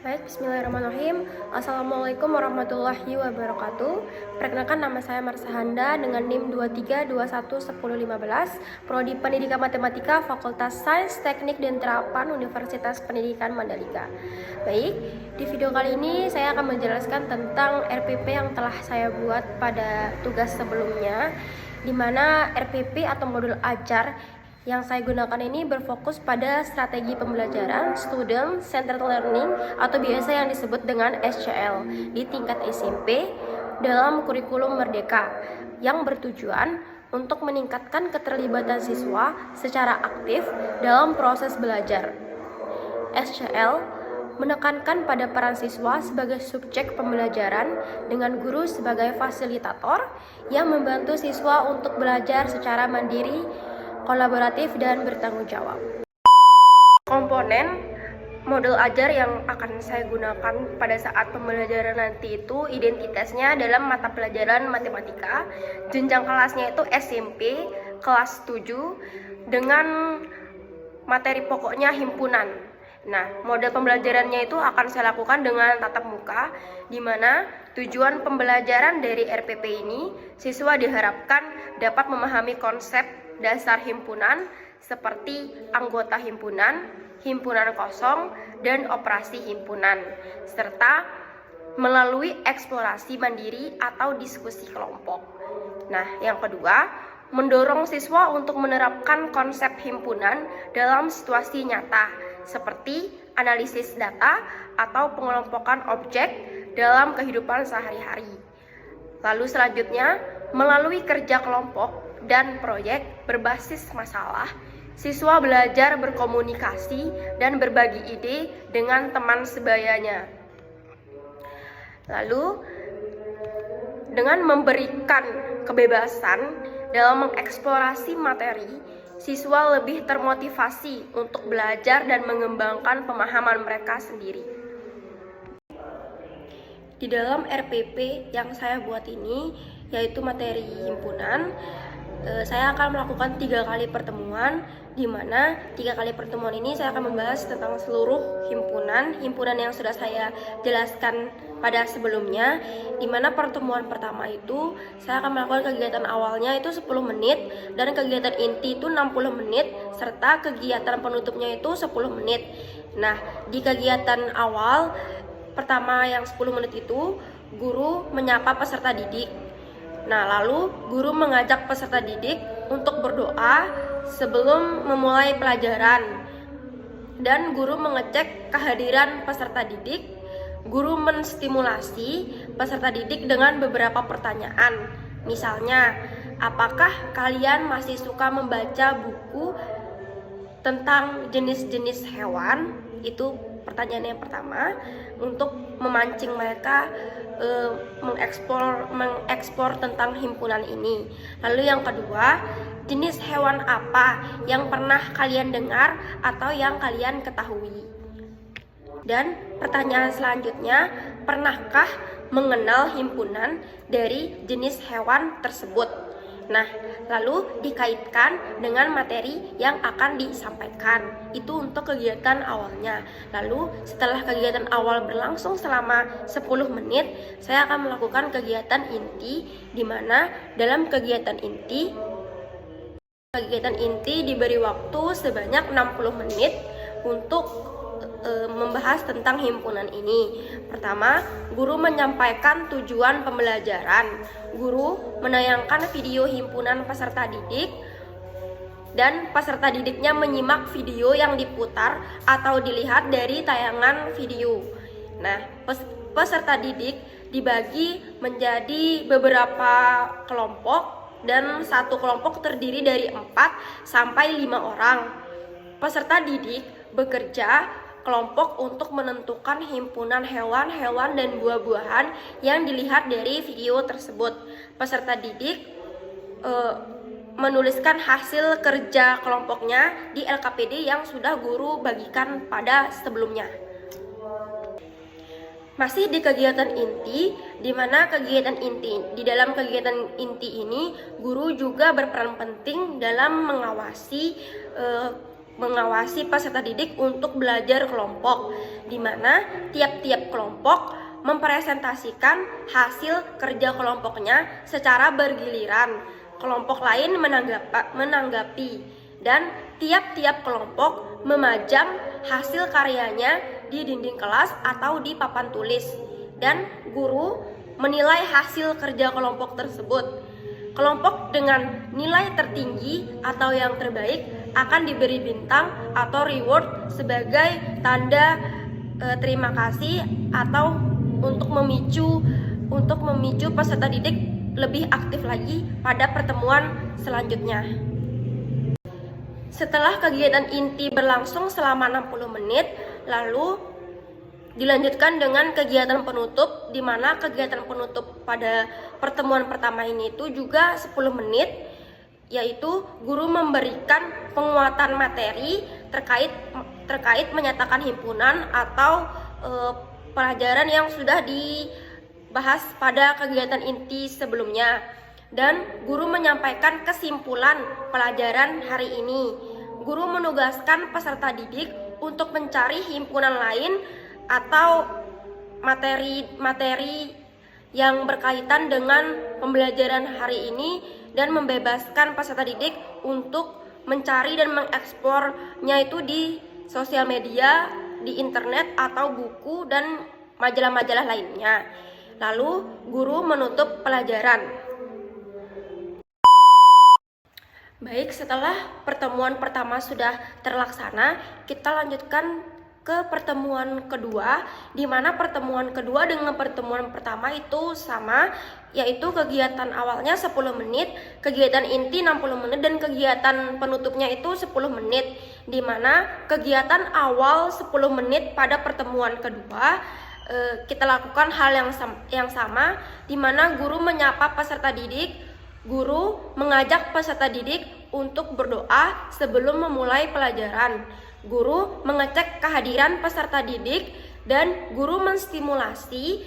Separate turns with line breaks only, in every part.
Baik, bismillahirrahmanirrahim. Assalamualaikum warahmatullahi wabarakatuh. Perkenalkan, nama saya Marsahanda dengan NIM 23211015, Prodi Pendidikan Matematika, Fakultas Sains, Teknik dan Terapan, Universitas Pendidikan Mandalika. Baik, di video kali ini saya akan menjelaskan tentang RPP yang telah saya buat pada tugas sebelumnya, di mana RPP atau modul ajar yang saya gunakan ini berfokus pada strategi pembelajaran Student Centered Learning atau biasa yang disebut dengan SCL di tingkat SMP dalam kurikulum Merdeka yang bertujuan untuk meningkatkan keterlibatan siswa secara aktif dalam proses belajar. SCL menekankan pada peran siswa sebagai subjek pembelajaran dengan guru sebagai fasilitator yang membantu siswa untuk belajar secara mandiri, kolaboratif, dan bertanggung jawab. Komponen modul ajar yang akan saya gunakan pada saat pembelajaran nanti itu identitasnya dalam mata pelajaran matematika, jenjang kelasnya itu SMP kelas 7 dengan materi pokoknya himpunan. Nah, model pembelajarannya itu akan saya lakukan dengan tatap muka, di mana tujuan pembelajaran dari RPP ini, siswa diharapkan dapat memahami konsep dasar himpunan seperti anggota himpunan, himpunan kosong, dan operasi himpunan, serta melalui eksplorasi mandiri atau diskusi kelompok. Nah, yang kedua, mendorong siswa untuk menerapkan konsep himpunan dalam situasi nyata, seperti analisis data atau pengelompokan objek dalam kehidupan sehari-hari. Lalu selanjutnya, melalui kerja kelompok dan proyek berbasis masalah, siswa belajar berkomunikasi dan berbagi ide dengan teman sebayanya. Lalu, dengan memberikan kebebasan dalam mengeksplorasi materi, siswa lebih termotivasi untuk belajar dan mengembangkan pemahaman mereka sendiri. Di dalam RPP yang saya buat ini, yaitu materi himpunan, saya akan melakukan 3 kali pertemuan, di mana 3 kali pertemuan ini saya akan membahas tentang seluruh himpunan yang sudah saya jelaskan pada sebelumnya, di mana pertemuan pertama itu saya akan melakukan kegiatan awalnya itu 10 menit dan kegiatan inti itu 60 menit serta kegiatan penutupnya itu 10 menit. Nah, di kegiatan awal pertama yang 10 menit itu guru menyapa peserta didik. Nah, lalu guru mengajak peserta didik untuk berdoa sebelum memulai pelajaran. Dan guru mengecek kehadiran peserta didik. Guru menstimulasi peserta didik dengan beberapa pertanyaan. Misalnya, apakah kalian masih suka membaca buku tentang jenis-jenis hewan? Itu pertanyaan yang pertama, untuk memancing mereka mengeksplor tentang himpunan ini. Lalu yang kedua, jenis hewan apa yang pernah kalian dengar atau yang kalian ketahui? Dan pertanyaan selanjutnya, pernahkah mengenal himpunan dari jenis hewan tersebut? Nah, lalu dikaitkan dengan materi yang akan disampaikan. Itu untuk kegiatan awalnya. Lalu setelah kegiatan awal berlangsung selama 10 menit, saya akan melakukan kegiatan inti, di mana dalam kegiatan inti diberi waktu sebanyak 60 menit untuk membahas tentang himpunan ini. Pertama, guru menyampaikan tujuan pembelajaran. Guru menayangkan video himpunan peserta didik dan peserta didiknya menyimak video yang diputar atau dilihat dari tayangan video. Nah, peserta didik dibagi menjadi beberapa kelompok dan satu kelompok terdiri dari 4 sampai 5 orang. Peserta didik bekerja kelompok untuk menentukan himpunan hewan-hewan dan buah-buahan yang dilihat dari video tersebut. Peserta didik menuliskan hasil kerja kelompoknya di LKPD yang sudah guru bagikan pada sebelumnya. Masih di kegiatan inti, di mana di dalam kegiatan inti ini guru juga berperan penting dalam mengawasi peserta didik untuk belajar kelompok, di mana tiap-tiap kelompok mempresentasikan hasil kerja kelompoknya secara bergiliran. Kelompok lain menanggapi dan tiap-tiap kelompok memajang hasil karyanya di dinding kelas atau di papan tulis, dan guru menilai hasil kerja kelompok tersebut. Kelompok dengan nilai tertinggi atau yang terbaik akan diberi bintang atau reward sebagai tanda terima kasih atau untuk memicu peserta didik lebih aktif lagi pada pertemuan selanjutnya. Setelah kegiatan inti berlangsung selama 60 menit, lalu dilanjutkan dengan kegiatan penutup, di mana kegiatan penutup pada pertemuan pertama ini itu juga 10 menit, yaitu guru memberikan penguatan materi terkait menyatakan himpunan atau pelajaran yang sudah dibahas pada kegiatan inti sebelumnya. Dan guru menyampaikan kesimpulan pelajaran hari ini. Guru menugaskan peserta didik untuk mencari himpunan lain atau materi-materi yang berkaitan dengan pembelajaran hari ini, dan membebaskan peserta didik untuk mencari dan mengeksplornya itu di sosial media, di internet atau buku dan majalah-majalah lainnya. Lalu guru menutup pelajaran. Baik, setelah pertemuan pertama sudah terlaksana, kita lanjutkan ke pertemuan kedua, di mana pertemuan kedua dengan pertemuan pertama itu sama, yaitu kegiatan awalnya 10 menit, kegiatan inti 60 menit, dan kegiatan penutupnya itu 10 menit, di mana kegiatan awal 10 menit pada pertemuan kedua kita lakukan hal yang sama, di mana guru menyapa peserta didik. Guru mengajak peserta didik untuk berdoa sebelum memulai pelajaran. Guru mengecek kehadiran peserta didik, dan guru menstimulasi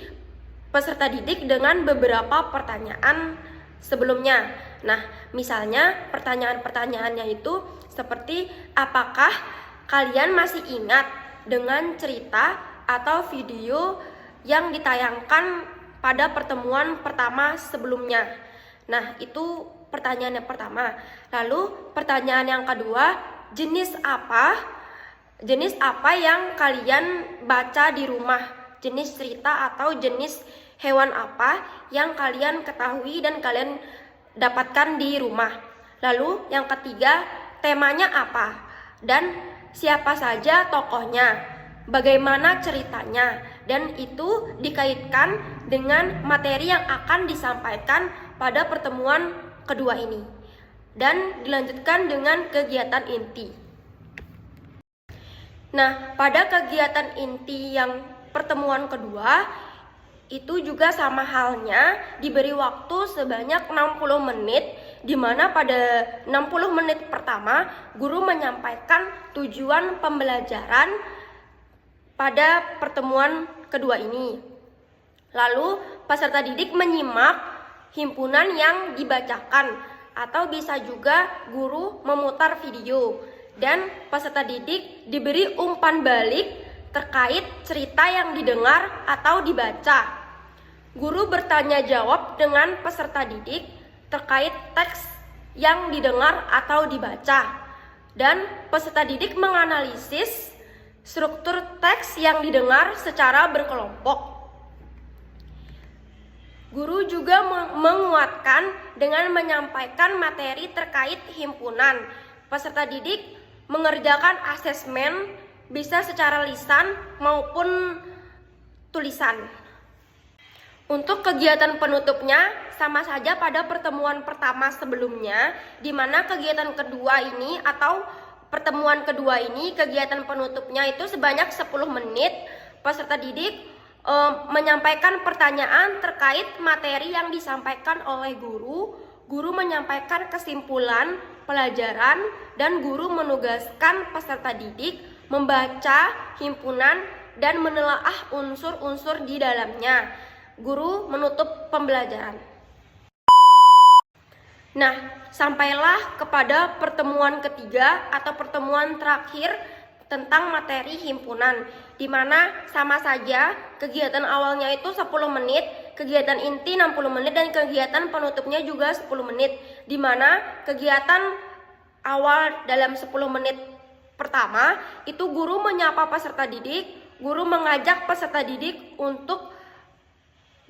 peserta didik dengan beberapa pertanyaan sebelumnya. Nah, misalnya pertanyaan-pertanyaannya itu seperti, apakah kalian masih ingat dengan cerita atau video yang ditayangkan pada pertemuan pertama sebelumnya? Nah, itu pertanyaan yang pertama. Lalu pertanyaan yang kedua, jenis apa yang kalian baca di rumah? Jenis cerita atau jenis hewan apa yang kalian ketahui dan kalian dapatkan di rumah? Lalu yang ketiga, temanya apa? Dan siapa saja tokohnya? Bagaimana ceritanya? Dan itu dikaitkan dengan materi yang akan disampaikan pada pertemuan kedua ini, dan dilanjutkan dengan kegiatan inti. Nah, pada kegiatan inti yang pertemuan kedua itu juga sama halnya, diberi waktu sebanyak 60 menit, di mana pada 60 menit pertama guru menyampaikan tujuan pembelajaran pada pertemuan kedua ini. Lalu peserta didik menyimak himpunan yang dibacakan, atau bisa juga guru memutar video, dan peserta didik diberi umpan balik terkait cerita yang didengar atau dibaca. Guru bertanya jawab dengan peserta didik terkait teks yang didengar atau dibaca, dan peserta didik menganalisis struktur teks yang didengar secara berkelompok. Guru juga menguatkan dengan menyampaikan materi terkait himpunan. Peserta didik mengerjakan asesmen bisa secara lisan maupun tulisan. Untuk kegiatan penutupnya sama saja pada pertemuan pertama sebelumnya, di mana kegiatan kedua ini atau pertemuan kedua ini kegiatan penutupnya itu sebanyak 10 menit. Peserta didik menyampaikan pertanyaan terkait materi yang disampaikan oleh guru. Guru menyampaikan kesimpulan pelajaran, dan guru menugaskan peserta didik membaca himpunan dan menelaah unsur-unsur di dalamnya. Guru menutup pembelajaran. Nah, sampailah kepada pertemuan ketiga atau pertemuan terakhir tentang materi himpunan, di mana sama saja kegiatan awalnya itu 10 menit, kegiatan inti 60 menit, dan kegiatan penutupnya juga 10 menit, di mana kegiatan awal dalam 10 menit pertama itu guru menyapa peserta didik, guru mengajak peserta didik untuk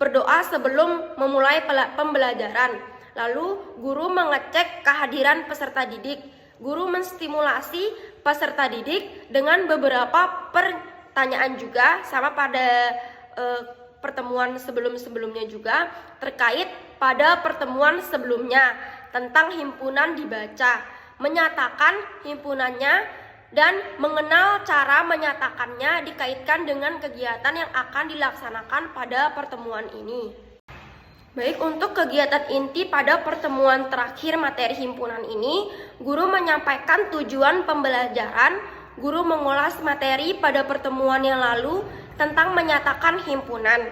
berdoa sebelum memulai pembelajaran. Lalu guru mengecek kehadiran peserta didik. Guru menstimulasi peserta didik dengan beberapa pertanyaan juga, sama pada pertemuan sebelumnya juga, terkait pada pertemuan sebelumnya tentang himpunan dibaca, menyatakan himpunannya, dan mengenal cara menyatakannya dikaitkan dengan kegiatan yang akan dilaksanakan pada pertemuan ini. Baik, untuk kegiatan inti pada pertemuan terakhir materi himpunan ini, guru menyampaikan tujuan pembelajaran, guru mengulas materi pada pertemuan yang lalu tentang menyatakan himpunan.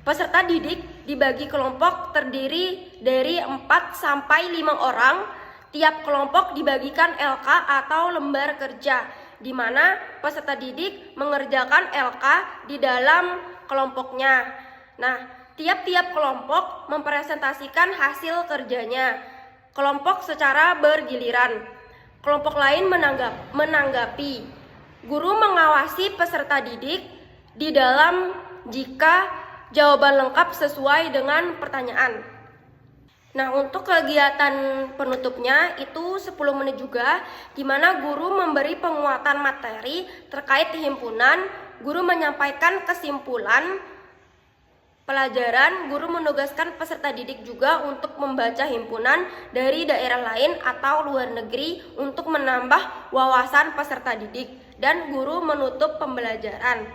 Peserta didik dibagi kelompok terdiri dari 4 sampai 5 orang. Tiap kelompok dibagikan LK atau lembar kerja, di mana peserta didik mengerjakan LK di dalam kelompoknya. Nah, tiap-tiap kelompok mempresentasikan hasil kerjanya. Kelompok secara bergiliran. Kelompok lain menanggapi. Guru mengawasi peserta didik di dalam jika jawaban lengkap sesuai dengan pertanyaan. Nah, untuk kegiatan penutupnya itu 10 menit juga, di mana guru memberi penguatan materi terkait himpunan, guru menyampaikan kesimpulan pelajaran, guru menugaskan peserta didik juga untuk membaca himpunan dari daerah lain atau luar negeri untuk menambah wawasan peserta didik, dan guru menutup pembelajaran.